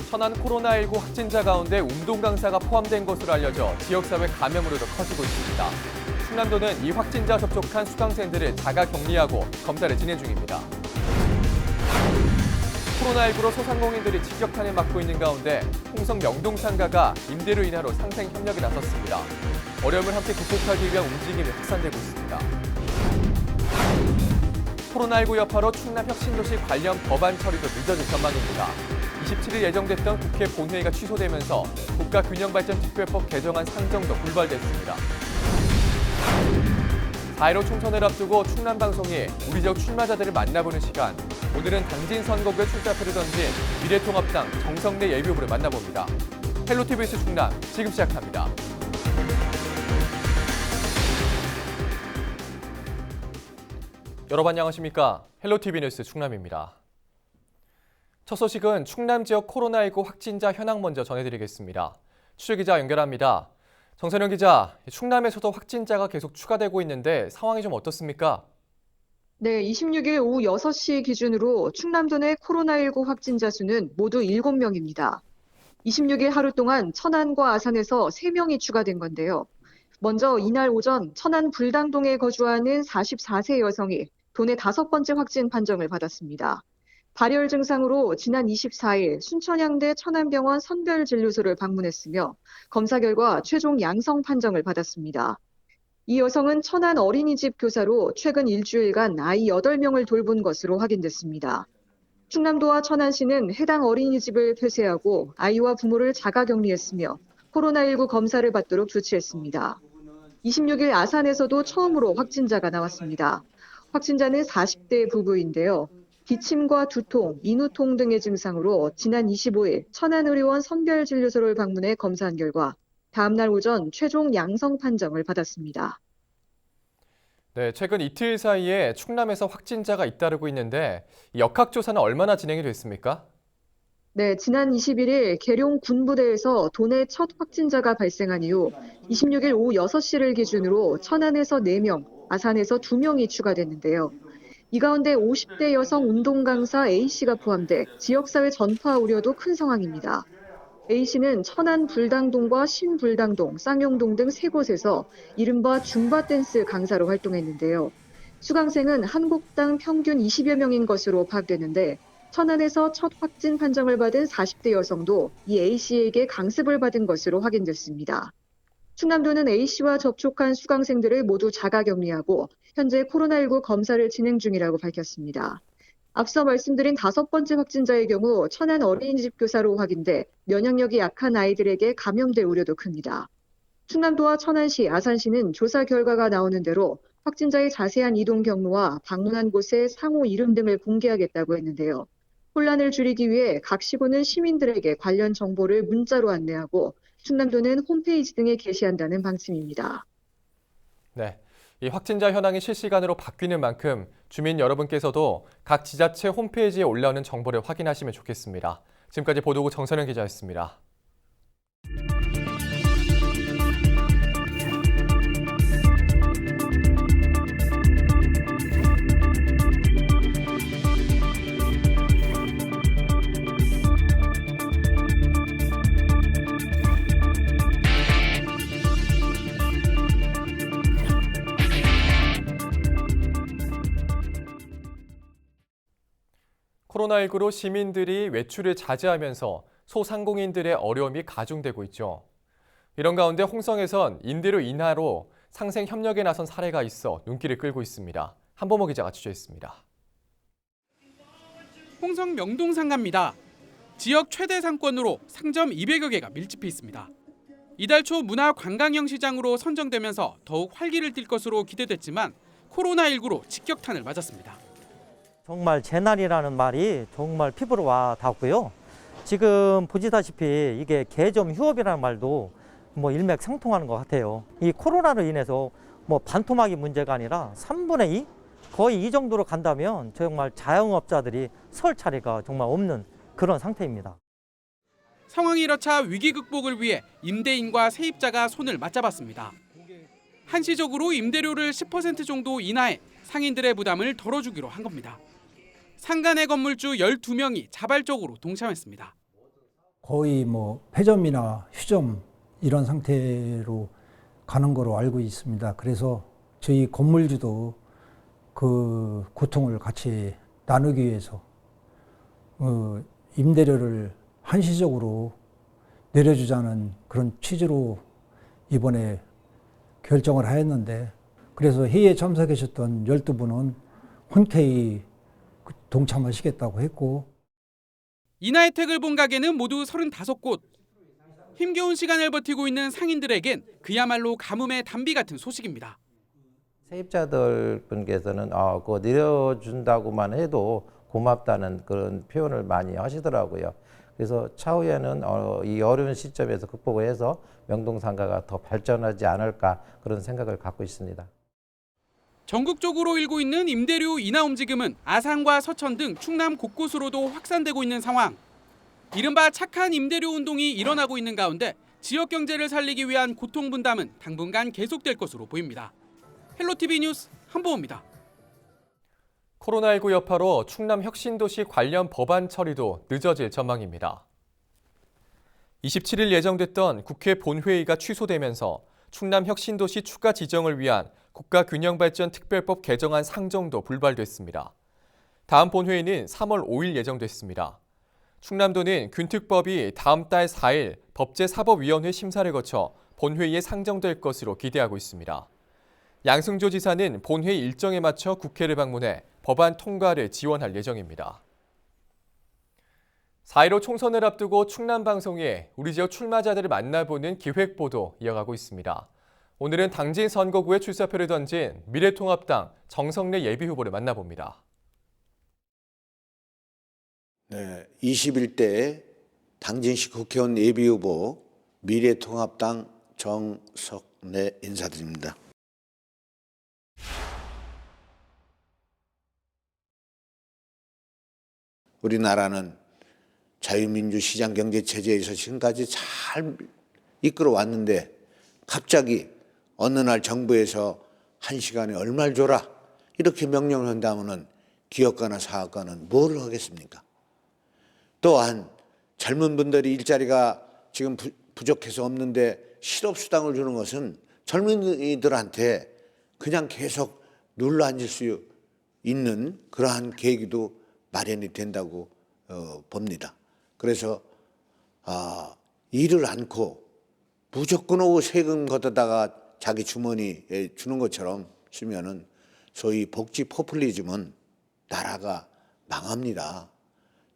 천안 코로나19 확진자 가운데 운동 강사가 포함된 것으로 알려져 지역사회 감염으로도 커지고 있습니다. 충남도는 이 확진자 접촉한 수강생들을 자가 격리하고 검사를 진행 중입니다. 코로나19로 소상공인들이 직격탄을 맞고 있는 가운데 홍성 명동상가가 임대료 인하로 상생 협력에 나섰습니다. 어려움을 함께 극복하기 위한 움직임이 확산되고 있습니다. 코로나19 여파로 충남 혁신도시 관련 법안 처리도 늦어질 전망입니다. 27일 예정됐던 국회 본회의가 취소되면서 국가균형발전특별법 개정안 상정도 불발됐습니다. 4.15 총선을 앞두고 충남방송이 우리 지역 출마자들을 만나보는 시간. 오늘은 당진 선거구에 출사표를 던진 미래통합당 정성래 예비후보를 만나봅니다. 헬로티비스 충남 지금 시작합니다. 여러분 안녕하십니까? 헬로티비 뉴스 충남입니다. 첫 소식은 충남 지역 코로나19 확진자 현황 먼저 전해드리겠습니다. 취재기자 연결합니다. 정선영 기자, 충남에서도 확진자가 계속 추가되고 있는데 상황이 좀 어떻습니까? 네, 26일 오후 6시 기준으로 충남도 내 코로나19 확진자 수는 모두 7명입니다. 26일 하루 동안 천안과 아산에서 3명이 추가된 건데요. 먼저 이날 오전 천안 불당동에 거주하는 44세 여성이 도내 5번째 확진 판정을 받았습니다. 발열 증상으로 지난 24일 순천향대 천안병원 선별진료소를 방문했으며 검사 결과 최종 양성 판정을 받았습니다. 이 여성은 천안 어린이집 교사로 최근 일주일간 아이 8명을 돌본 것으로 확인됐습니다. 충남도와 천안시는 해당 어린이집을 폐쇄하고 아이와 부모를 자가격리했으며 코로나19 검사를 받도록 조치했습니다. 26일 아산에서도 처음으로 확진자가 나왔습니다. 확진자는 40대 부부인데요. 기침과 두통, 인후통 등의 증상으로 지난 25일 천안의료원 선별진료소를 방문해 검사한 결과 다음 날 오전 최종 양성 판정을 받았습니다. 네, 최근 이틀 사이에 충남에서 확진자가 잇따르고 있는데 역학조사는 얼마나 진행이 됐습니까? 네, 지난 21일 계룡 군부대에서 도내 첫 확진자가 발생한 이후 26일 오후 6시를 기준으로 천안에서 4명, 아산에서 2명이 추가됐는데요. 이 가운데 50대 여성 운동 강사 A씨가 포함돼 지역사회 전파 우려도 큰 상황입니다. A씨는 천안 불당동과 신불당동, 쌍용동 등 3곳에서 이른바 줌바 댄스 강사로 활동했는데요. 수강생은 한국당 평균 20여 명인 것으로 파악되는데 천안에서 첫 확진 판정을 받은 40대 여성도 이 A씨에게 강습을 받은 것으로 확인됐습니다. 충남도는 A씨와 접촉한 수강생들을 모두 자가격리하고 현재 코로나19 검사를 진행 중이라고 밝혔습니다. 앞서 말씀드린 5번째 확진자의 경우 천안 어린이집 교사로 확인돼 면역력이 약한 아이들에게 감염될 우려도 큽니다. 충남도와 천안시, 아산시는 조사 결과가 나오는 대로 확진자의 자세한 이동 경로와 방문한 곳의 상호 이름 등을 공개하겠다고 했는데요. 혼란을 줄이기 위해 각 시군은 시민들에게 관련 정보를 문자로 안내하고 충남도는 홈페이지 등에 게시한다는 방침입니다. 네, 이 확진자 현황이 실시간으로 바뀌는 만큼 주민 여러분께서도 각 지자체 홈페이지에 올라오는 정보를 확인하시면 좋겠습니다. 지금까지 보도국 정선영 기자였습니다. 코로나19로 시민들이 외출을 자제하면서 소상공인들의 어려움이 가중되고 있죠. 이런 가운데 홍성에선 임대료 인하로 상생 협력에 나선 사례가 있어 눈길을 끌고 있습니다. 한보모 기자가 취재했습니다. 홍성 명동상가입니다. 지역 최대 상권으로 상점 200여 개가 밀집해 있습니다. 이달 초 문화관광형 시장으로 선정되면서 더욱 활기를 띨 것으로 기대됐지만 코로나19로 직격탄을 맞았습니다. 정말 재난이라는 말이 정말 피부로 와 닿고요. 지금 보시다시피 이게 개점 휴업이라는 말도 일맥상통하는 것 같아요. 이 코로나로 인해서 반토막이 문제가 아니라 3분의 2? 거의 이 정도로 간다면 정말 자영업자들이 설 차례가 정말 없는 그런 상태입니다. 상황이 이렇자 위기 극복을 위해 임대인과 세입자가 손을 맞잡았습니다. 한시적으로 임대료를 10% 정도 인하해 상인들의 부담을 덜어주기로 한 겁니다. 상가 내 건물주 12명이 자발적으로 동참했습니다. 거의 뭐 폐점이나 휴점 이런 상태로 가는 거로 알고 있습니다. 그래서 저희 건물주도 그 고통을 같이 나누기 위해서 임대료를 한시적으로 내려주자는 그런 취지로 이번에 결정을 하였는데, 그래서 회의에 참석하셨던 12분은 흔쾌히 동참하시겠다고 했고, 인하 혜택을 본 가게는 모두 35곳. 힘겨운 시간을 버티고 있는 상인들에겐 그야말로 가뭄의 단비 같은 소식입니다. 세입자들 분께서는 그거 내려준다고만 해도 고맙다는 그런 표현을 많이 하시더라고요. 그래서 차후에는 이 어려운 시점에서 극복을 해서 명동상가가 더 발전하지 않을까 그런 생각을 갖고 있습니다. 전국적으로 일고 있는 임대료 인하 움직임은 아산과 서천 등 충남 곳곳으로도 확산되고 있는 상황. 이른바 착한 임대료 운동이 일어나고 있는 가운데 지역 경제를 살리기 위한 고통 분담은 당분간 계속될 것으로 보입니다. 헬로티비 뉴스 한보호입니다. 코로나19 여파로 충남 혁신도시 관련 법안 처리도 늦어질 전망입니다. 27일 예정됐던 국회 본회의가 취소되면서 충남 혁신도시 추가 지정을 위한 국가균형발전특별법 개정안 상정도 불발됐습니다. 다음 본회의는 3월 5일 예정됐습니다. 충남도는 균특법이 다음 달 4일 법제사법위원회 심사를 거쳐 본회의에 상정될 것으로 기대하고 있습니다. 양승조 지사는 본회의 일정에 맞춰 국회를 방문해 법안 통과를 지원할 예정입니다. 4.15 총선을 앞두고 충남방송이 우리 지역 출마자들을 만나보는 기획보도 이어가고 있습니다. 오늘은 당진 선거구에 출사표를 던진 미래통합당 정성래 예비후보를 만나봅니다. 네, 21대 당진시 국회의원 예비후보 미래통합당 정성래 인사드립니다. 우리나라는 자유민주 시장 경제 체제에서 지금까지 잘 이끌어 왔는데 갑자기 어느 날 정부에서 1시간에 얼마를 줘라 이렇게 명령을 한다면은 기업가나 사업가는 뭘 하겠습니까? 또한 젊은 분들이 일자리가 지금 부족해서 없는데 실업수당을 주는 것은 젊은이들한테 그냥 계속 눌러 앉을 수 있는 그러한 계기도 마련이 된다고 봅니다. 그래서 일을 않고 무조건 오고 세금 걷어다가 자기 주머니에 주는 것처럼 쓰면은 소위 복지 포퓰리즘은 나라가 망합니다.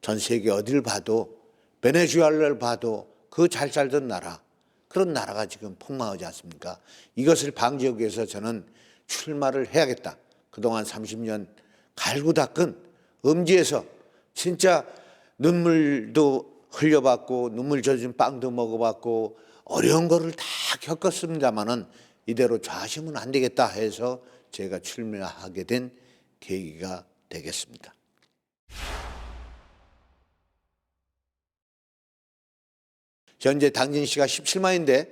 전 세계 어딜 봐도 베네수엘라를 봐도 그 잘 살던 나라, 그런 나라가 지금 폭망하지 않습니까? 이것을 방지하기 위해서 저는 출마를 해야겠다. 그동안 30년 갈고 닦은 음지에서 진짜 눈물도 흘려봤고 눈물 젖은 빵도 먹어봤고 어려운 거를 다 겪었습니다마는 이대로 좌시면 안 되겠다 해서 제가 출마하게 된 계기가 되겠습니다. 현재 당진시가 17만인데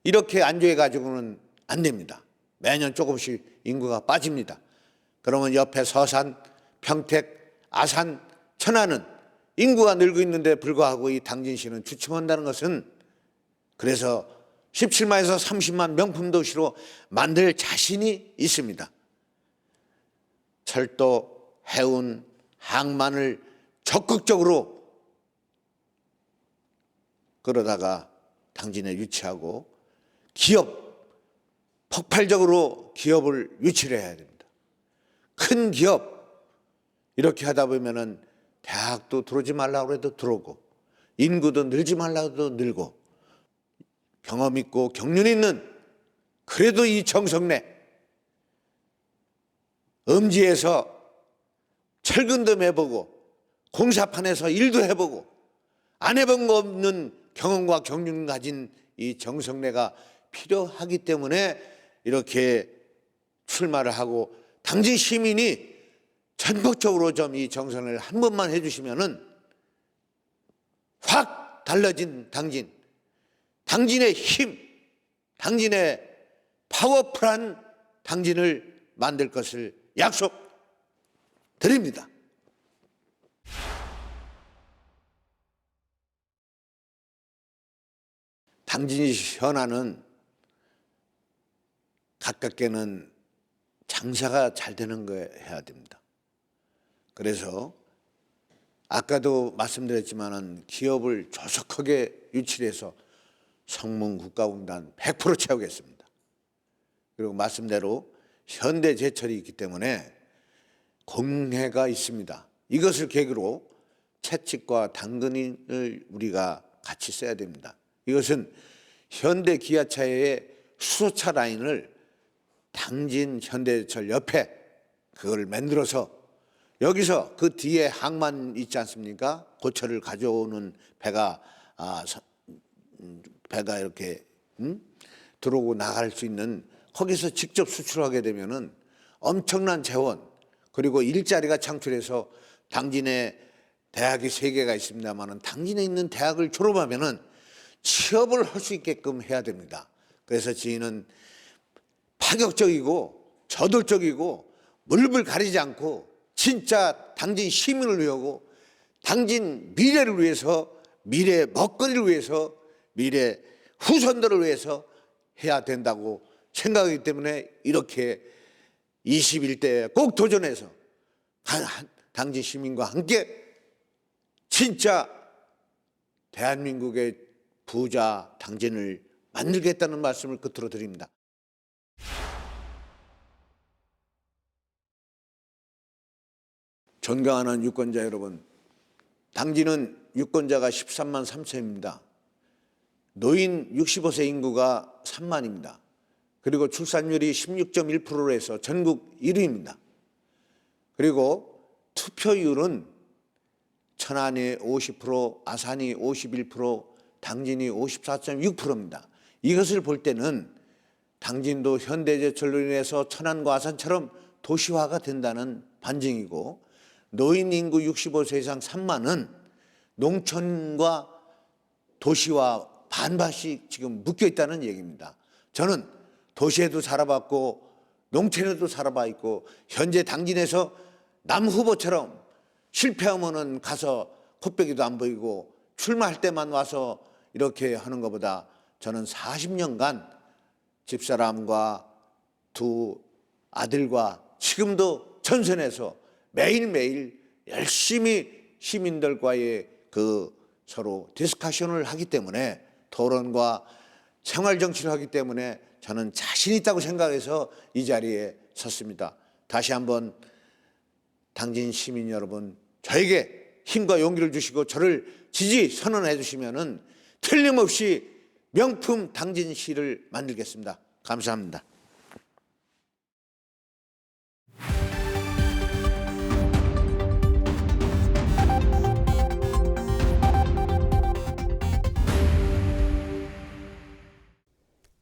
이렇게 안조해 가지고는 안 됩니다. 매년 조금씩 인구가 빠집니다. 그러면 옆에 서산, 평택, 아산, 천안은 인구가 늘고 있는데 불구하고 이 당진시는 주춤한다는 것은 그래서 17만에서 30만 명품 도시로 만들 자신이 있습니다. 철도, 해운, 항만을 적극적으로 그러다가 당진에 유치하고 기업, 폭발적으로 기업을 유치를 해야 됩니다. 큰 기업, 이렇게 하다 보면은 대학도 들어오지 말라고 해도 들어오고 인구도 늘지 말라고 해도 늘고 경험 있고 경륜 있는 그래도 이 정성래 음지에서 철근도 해보고 공사판에서 일도 해보고 안 해본 거 없는 경험과 경륜 가진 이 정성래가 필요하기 때문에 이렇게 출마를 하고 당진 시민이 전폭적으로 좀 이 정성을 한 번만 해주시면은 확 달라진 당진, 당진의 힘, 당진의 파워풀한 당진을 만들 것을 약속드립니다. 당진시 현안은 가깝게는 장사가 잘 되는 거 해야 됩니다. 그래서 아까도 말씀드렸지만은 기업을 조속하게 유치해서 성문 국가공단 100% 채우겠습니다. 그리고 말씀대로 현대제철이 있기 때문에 공해가 있습니다. 이것을 계기로 채찍과 당근을 우리가 같이 써야 됩니다. 이것은 현대기아차의 수소차 라인을 당진 현대제철 옆에 그걸 만들어서 여기서 그 뒤에 항만 있지 않습니까? 고철을 가져오는 배가 이렇게 들어오고 나갈 수 있는 거기서 직접 수출하게 되면은 엄청난 재원 그리고 일자리가 창출해서 당진에 대학이 3개가 있습니다만은 당진에 있는 대학을 졸업하면은 취업을 할 수 있게끔 해야 됩니다. 그래서 저희는 파격적이고 저돌적이고 물불 가리지 않고 진짜 당진 시민을 위하고 당진 미래를 위해서 미래 먹거리를 위해서 미래 후손들을 위해서 해야 된다고 생각하기 때문에 이렇게 21대에 꼭 도전해서 당진 시민과 함께 진짜 대한민국의 부자 당진을 만들겠다는 말씀을 끝으로 드립니다. 존경하는 유권자 여러분, 당진은 유권자가 13만 3천입니다. 노인 65세 인구가 3만입니다. 그리고 출산율이 16.1%로 해서 전국 1위입니다. 그리고 투표율은 천안이 50%, 아산이 51%, 당진이 54.6%입니다. 이것을 볼 때는 당진도 현대제철로 인해서 천안과 아산처럼 도시화가 된다는 반증이고 노인 인구 65세 이상 3만은 농촌과 도시와 반반씩 지금 묶여 있다는 얘기입니다. 저는 도시에도 살아봤고 농촌에도 살아봐 있고 현재 당진에서 남 후보처럼 실패하면은 가서 코빼기도 안 보이고 출마할 때만 와서 이렇게 하는 것보다 저는 40년간 집사람과 두 아들과 지금도 전선에서 매일매일 열심히 시민들과의 그 서로 디스커션을 하기 때문에 토론과 생활정치를 하기 때문에 저는 자신 있다고 생각해서 이 자리에 섰습니다. 다시 한번 당진 시민 여러분 저에게 힘과 용기를 주시고 저를 지지 선언해 주시면은 틀림없이 명품 당진시를 만들겠습니다. 감사합니다.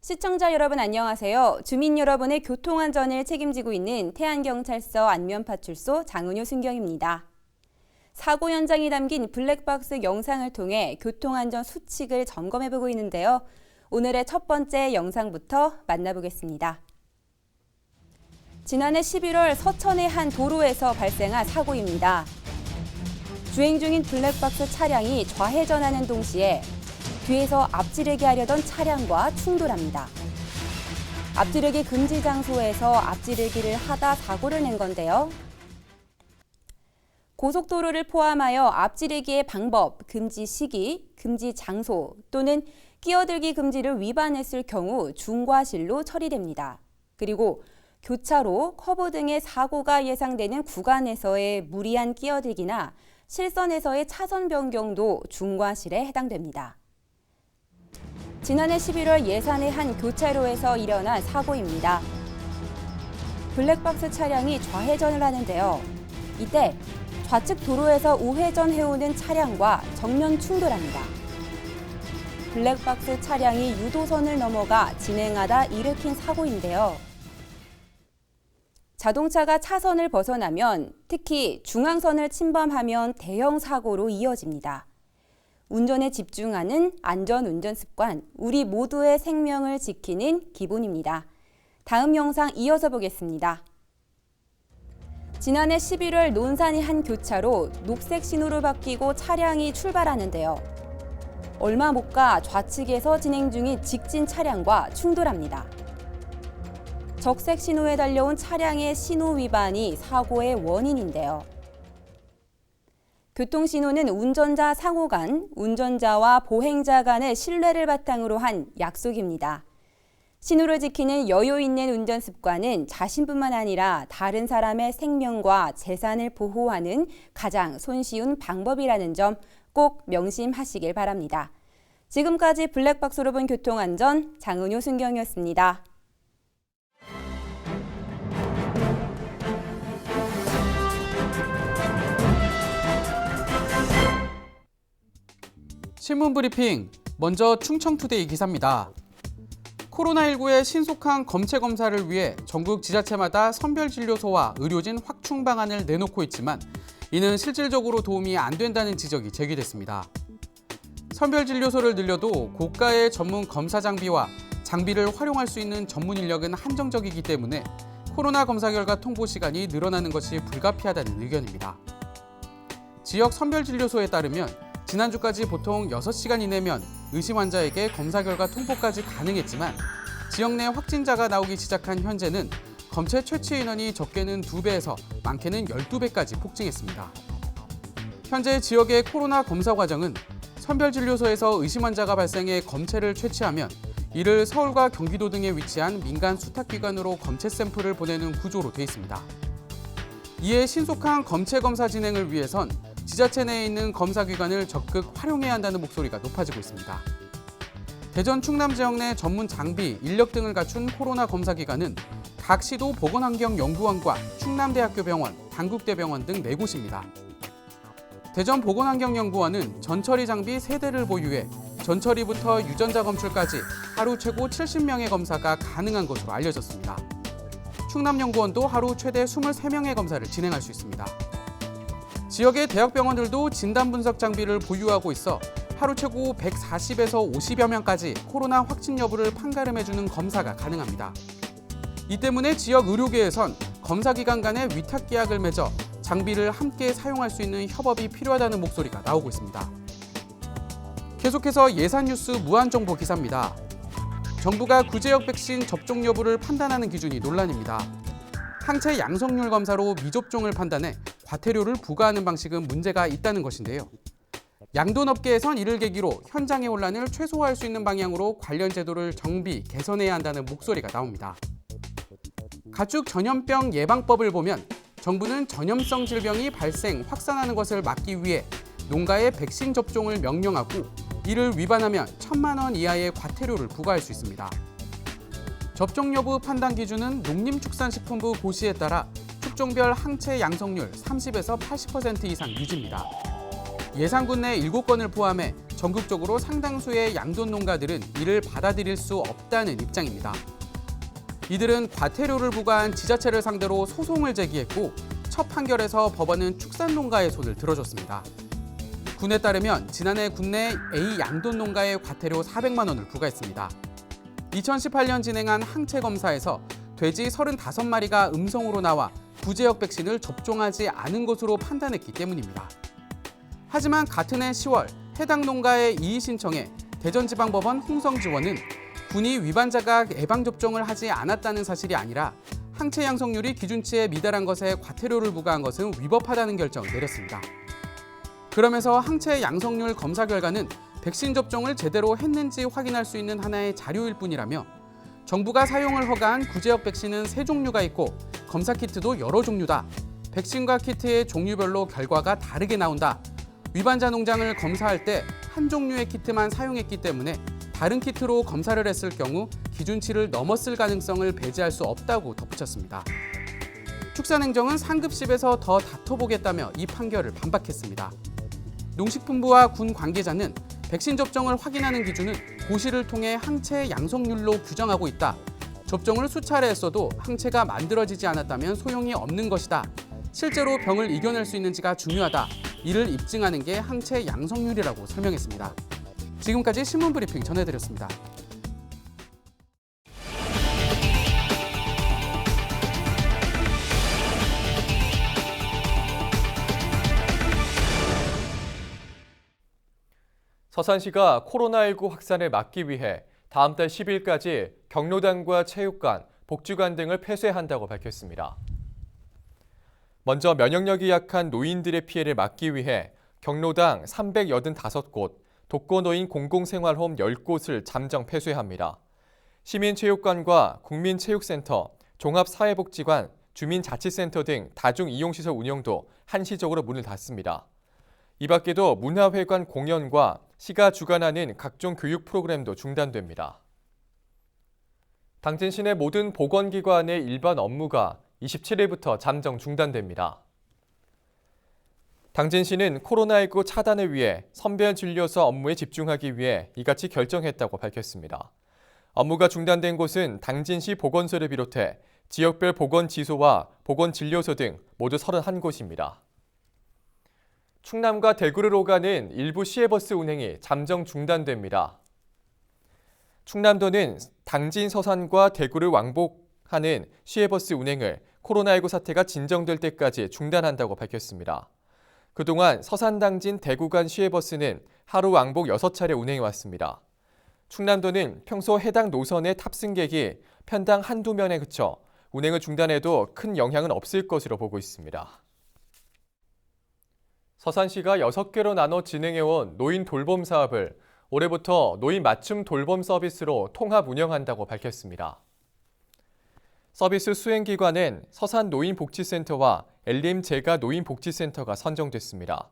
시청자 여러분 안녕하세요. 주민 여러분의 교통안전을 책임지고 있는 태안경찰서 안면파출소 장은효 순경입니다. 사고 현장이 담긴 블랙박스 영상을 통해 교통안전 수칙을 점검해보고 있는데요. 오늘의 첫 번째 영상부터 만나보겠습니다. 지난해 11월 서천의 한 도로에서 발생한 사고입니다. 주행 중인 블랙박스 차량이 좌회전하는 동시에 뒤에서 앞지르기 하려던 차량과 충돌합니다. 앞지르기 금지 장소에서 앞지르기를 하다 사고를 낸 건데요. 고속도로를 포함하여 앞지르기의 방법, 금지 시기, 금지 장소 또는 끼어들기 금지를 위반했을 경우 중과실로 처리됩니다. 그리고 교차로, 커브 등의 사고가 예상되는 구간에서의 무리한 끼어들기나 실선에서의 차선 변경도 중과실에 해당됩니다. 지난해 11월 예산의 한 교차로에서 일어난 사고입니다. 블랙박스 차량이 좌회전을 하는데요. 이때 좌측 도로에서 우회전해오는 차량과 정면 충돌합니다. 블랙박스 차량이 유도선을 넘어가 진행하다 일으킨 사고인데요. 자동차가 차선을 벗어나면 특히 중앙선을 침범하면 대형 사고로 이어집니다. 운전에 집중하는 안전운전 습관, 우리 모두의 생명을 지키는 기본입니다. 다음 영상 이어서 보겠습니다. 지난해 11월 논산의 한 교차로 녹색 신호를 바뀌고 차량이 출발하는데요. 얼마 못 가 좌측에서 진행 중인 직진 차량과 충돌합니다. 적색 신호에 달려온 차량의 신호 위반이 사고의 원인인데요. 교통신호는 운전자 상호 간, 운전자와 보행자 간의 신뢰를 바탕으로 한 약속입니다. 신호를 지키는 여유 있는 운전 습관은 자신뿐만 아니라 다른 사람의 생명과 재산을 보호하는 가장 손쉬운 방법이라는 점 꼭 명심하시길 바랍니다. 지금까지 블랙박스로 본 교통안전 장은효 순경이었습니다. 신문 브리핑, 먼저 충청투데이 기사입니다. 코로나19의 신속한 검체 검사를 위해 전국 지자체마다 선별진료소와 의료진 확충 방안을 내놓고 있지만 이는 실질적으로 도움이 안 된다는 지적이 제기됐습니다. 선별진료소를 늘려도 고가의 전문 검사 장비와 장비를 활용할 수 있는 전문 인력은 한정적이기 때문에 코로나 검사 결과 통보 시간이 늘어나는 것이 불가피하다는 의견입니다. 지역 선별진료소에 따르면 지난주까지 보통 6시간 이내면 의심 환자에게 검사 결과 통보까지 가능했지만 지역 내 확진자가 나오기 시작한 현재는 검체 채취 인원이 적게는 2배에서 많게는 12배까지 폭증했습니다. 현재 지역의 코로나 검사 과정은 선별진료소에서 의심 환자가 발생해 검체를 채취하면 이를 서울과 경기도 등에 위치한 민간 수탁기관으로 검체 샘플을 보내는 구조로 돼 있습니다. 이에 신속한 검체 검사 진행을 위해선 지자체 내에 있는 검사기관을 적극 활용해야 한다는 목소리가 높아지고 있습니다. 대전 충남 지역 내 전문 장비, 인력 등을 갖춘 코로나 검사기관은 각 시도 보건환경연구원과 충남대학교 병원, 단국대병원 등 4곳입니다. 대전 보건환경연구원은 전처리 장비 3대를 보유해 전처리부터 유전자 검출까지 하루 최고 70명의 검사가 가능한 것으로 알려졌습니다. 충남연구원도 하루 최대 23명의 검사를 진행할 수 있습니다. 지역의 대학병원들도 진단 분석 장비를 보유하고 있어 하루 최고 140에서 50여 명까지 코로나 확진 여부를 판가름해주는 검사가 가능합니다. 이 때문에 지역 의료계에선 검사기관 간의 위탁 계약을 맺어 장비를 함께 사용할 수 있는 협업이 필요하다는 목소리가 나오고 있습니다. 계속해서 예산뉴스 무한정보 기사입니다. 정부가 구제역 백신 접종 여부를 판단하는 기준이 논란입니다. 항체 양성률 검사로 미접종을 판단해 과태료를 부과하는 방식은 문제가 있다는 것인데요. 양돈업계에선 이를 계기로 현장의 혼란을 최소화할 수 있는 방향으로 관련 제도를 정비, 개선해야 한다는 목소리가 나옵니다. 가축 전염병 예방법을 보면 정부는 전염성 질병이 발생, 확산하는 것을 막기 위해 농가에 백신 접종을 명령하고 이를 위반하면 1,000만 원 이하의 과태료를 부과할 수 있습니다. 접종 여부 판단 기준은 농림축산식품부 고시에 따라 축종별 항체 양성률 30에서 80% 이상 유지입니다. 예산군 내 7건을 포함해 전국적으로 상당수의 양돈 농가들은 이를 받아들일 수 없다는 입장입니다. 이들은 과태료를 부과한 지자체를 상대로 소송을 제기했고 첫 판결에서 법원은 축산농가의 손을 들어줬습니다. 군에 따르면 지난해 국내 A 양돈 농가에 과태료 400만 원을 부과했습니다. 2018년 진행한 항체 검사에서 돼지 35마리가 음성으로 나와 구제역 백신을 접종하지 않은 것으로 판단했기 때문입니다. 하지만 같은 해 10월 해당 농가의 이의 신청에 대전지방법원 홍성지원은 군이 위반자가 예방접종을 하지 않았다는 사실이 아니라 항체 양성률이 기준치에 미달한 것에 과태료를 부과한 것은 위법하다는 결정을 내렸습니다. 그러면서 항체 양성률 검사 결과는 백신 접종을 제대로 했는지 확인할 수 있는 하나의 자료일 뿐이라며 정부가 사용을 허가한 구제역 백신은 3종류가 있고 검사 키트도 여러 종류다. 백신과 키트의 종류별로 결과가 다르게 나온다. 위반자 농장을 검사할 때 한 종류의 키트만 사용했기 때문에 다른 키트로 검사를 했을 경우 기준치를 넘었을 가능성을 배제할 수 없다고 덧붙였습니다. 축산행정은 상급심에서 더 다퉈보겠다며 이 판결을 반박했습니다. 농식품부와 군 관계자는 백신 접종을 확인하는 기준은 고시를 통해 항체 양성률로 규정하고 있다. 접종을 수차례 했어도 항체가 만들어지지 않았다면 소용이 없는 것이다. 실제로 병을 이겨낼 수 있는지가 중요하다. 이를 입증하는 게 항체 양성률이라고 설명했습니다. 지금까지 신문브리핑 전해드렸습니다. 서산시가 코로나19 확산을 막기 위해 다음 달 10일까지 경로당과 체육관, 복지관 등을 폐쇄한다고 밝혔습니다. 먼저 면역력이 약한 노인들의 피해를 막기 위해 경로당 385곳, 독거노인 공공생활홈 10곳을 잠정 폐쇄합니다. 시민체육관과 국민체육센터, 종합사회복지관, 주민자치센터 등 다중이용시설 운영도 한시적으로 문을 닫습니다. 이 밖에도 문화회관 공연과 시가 주관하는 각종 교육 프로그램도 중단됩니다. 당진 시내 모든 보건기관의 일반 업무가 27일부터 잠정 중단됩니다. 당진시는 코로나19 차단을 위해 선별진료소 업무에 집중하기 위해 이같이 결정했다고 밝혔습니다. 업무가 중단된 곳은 당진시 보건소를 비롯해 지역별 보건지소와 보건진료소 등 모두 31곳입니다. 충남과 대구를 오가는 일부 시외버스 운행이 잠정 중단됩니다. 충남도는 당진 서산과 대구를 왕복하는 시외버스 운행을 코로나19 사태가 진정될 때까지 중단한다고 밝혔습니다. 그동안 서산 당진 대구 간 시외버스는 하루 왕복 6차례 운행해왔습니다. 충남도는 평소 해당 노선의 탑승객이 편당 한두 명에 그쳐 운행을 중단해도 큰 영향은 없을 것으로 보고 있습니다. 서산시가 6개로 나눠 진행해온 노인 돌봄 사업을 올해부터 노인 맞춤 돌봄 서비스로 통합 운영한다고 밝혔습니다. 서비스 수행기관은 서산 노인복지센터와 엘림 제가 노인복지센터가 선정됐습니다.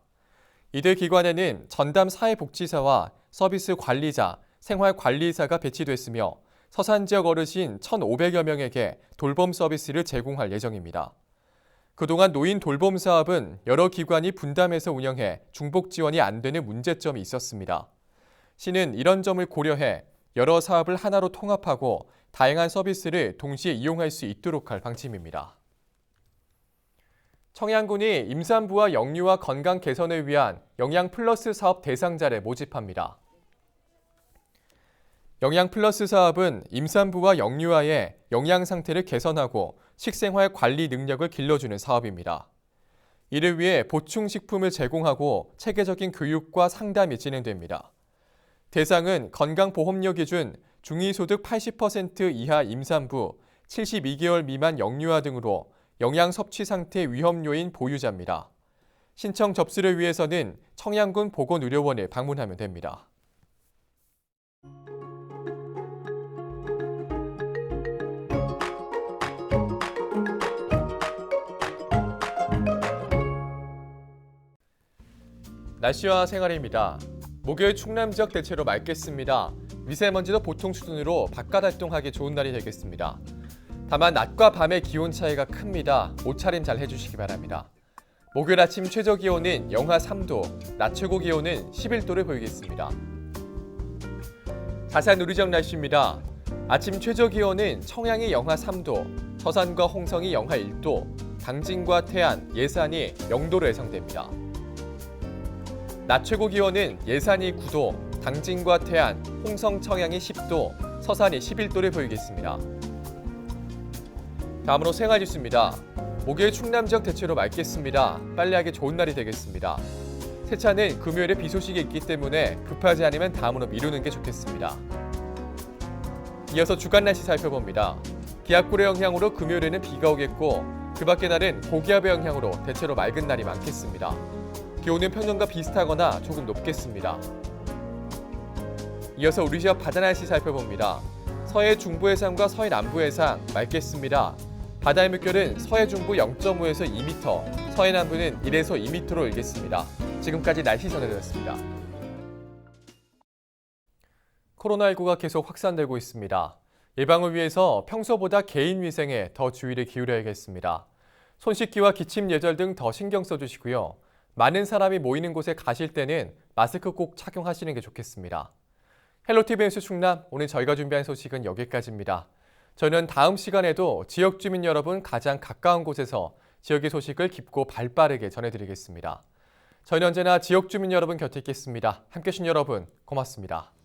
이들 기관에는 전담 사회복지사와 서비스 관리자, 생활관리사가 배치됐으며 서산 지역 어르신 1,500여 명에게 돌봄 서비스를 제공할 예정입니다. 그동안 노인 돌봄 사업은 여러 기관이 분담해서 운영해 중복 지원이 안 되는 문제점이 있었습니다. 시는 이런 점을 고려해 여러 사업을 하나로 통합하고 다양한 서비스를 동시에 이용할 수 있도록 할 방침입니다. 청양군이 임산부와 영유아 건강 개선을 위한 영양 플러스 사업 대상자를 모집합니다. 영양 플러스 사업은 임산부와 영유아의 영양 상태를 개선하고 식생활 관리 능력을 길러주는 사업입니다. 이를 위해 보충식품을 제공하고 체계적인 교육과 상담이 진행됩니다. 대상은 건강보험료 기준 중위소득 80% 이하 임산부, 72개월 미만 영유아 등으로 영양 섭취 상태 위험 요인 보유자입니다. 신청 접수를 위해서는 청양군 보건의료원을 방문하면 됩니다. 날씨와 생활입니다. 목요일 충남 지역 대체로 맑겠습니다. 미세먼지도 보통 수준으로 바깥 활동하기 좋은 날이 되겠습니다. 다만 낮과 밤의 기온 차이가 큽니다. 옷차림 잘 해주시기 바랍니다. 목요일 아침 최저 기온은 영하 3도, 낮 최고 기온은 11도를 보이겠습니다. 자세한 우리 지역 날씨입니다. 아침 최저 기온은 청양이 영하 3도, 서산과 홍성이 영하 1도, 당진과 태안, 예산이 0도로 예상됩니다. 낮 최고 기온은 예산이 9도, 당진과 태안, 홍성, 청양이 10도, 서산이 11도를 보이겠습니다. 다음으로 생활 뉴스입니다. 목요일 충남 지역 대체로 맑겠습니다. 빨래하기 좋은 날이 되겠습니다. 세차는 금요일에 비 소식이 있기 때문에 급하지 않으면 다음으로 미루는 게 좋겠습니다. 이어서 주간 날씨 살펴봅니다. 기압골의 영향으로 금요일에는 비가 오겠고 그 밖의 날은 고기압의 영향으로 대체로 맑은 날이 많겠습니다. 기온은 평년과 비슷하거나 조금 높겠습니다. 이어서 우리 지역 바다 날씨 살펴봅니다. 서해 중부 해상과 서해 남부 해상 맑겠습니다. 바다의 물결은 서해 중부 0.5에서 2m, 서해 남부는 1에서 2m로 일겠습니다. 지금까지 날씨 전해드렸습니다. 코로나19가 계속 확산되고 있습니다. 예방을 위해서 평소보다 개인 위생에 더 주의를 기울여야겠습니다. 손 씻기와 기침 예절 등 더 신경 써주시고요. 많은 사람이 모이는 곳에 가실 때는 마스크 꼭 착용하시는 게 좋겠습니다. 헬로티비 뉴스 충남, 오늘 저희가 준비한 소식은 여기까지입니다. 저는 다음 시간에도 지역 주민 여러분 가장 가까운 곳에서 지역의 소식을 깊고 발빠르게 전해드리겠습니다. 저희는 언제나 지역 주민 여러분 곁에 있겠습니다. 함께해 주신 여러분 고맙습니다.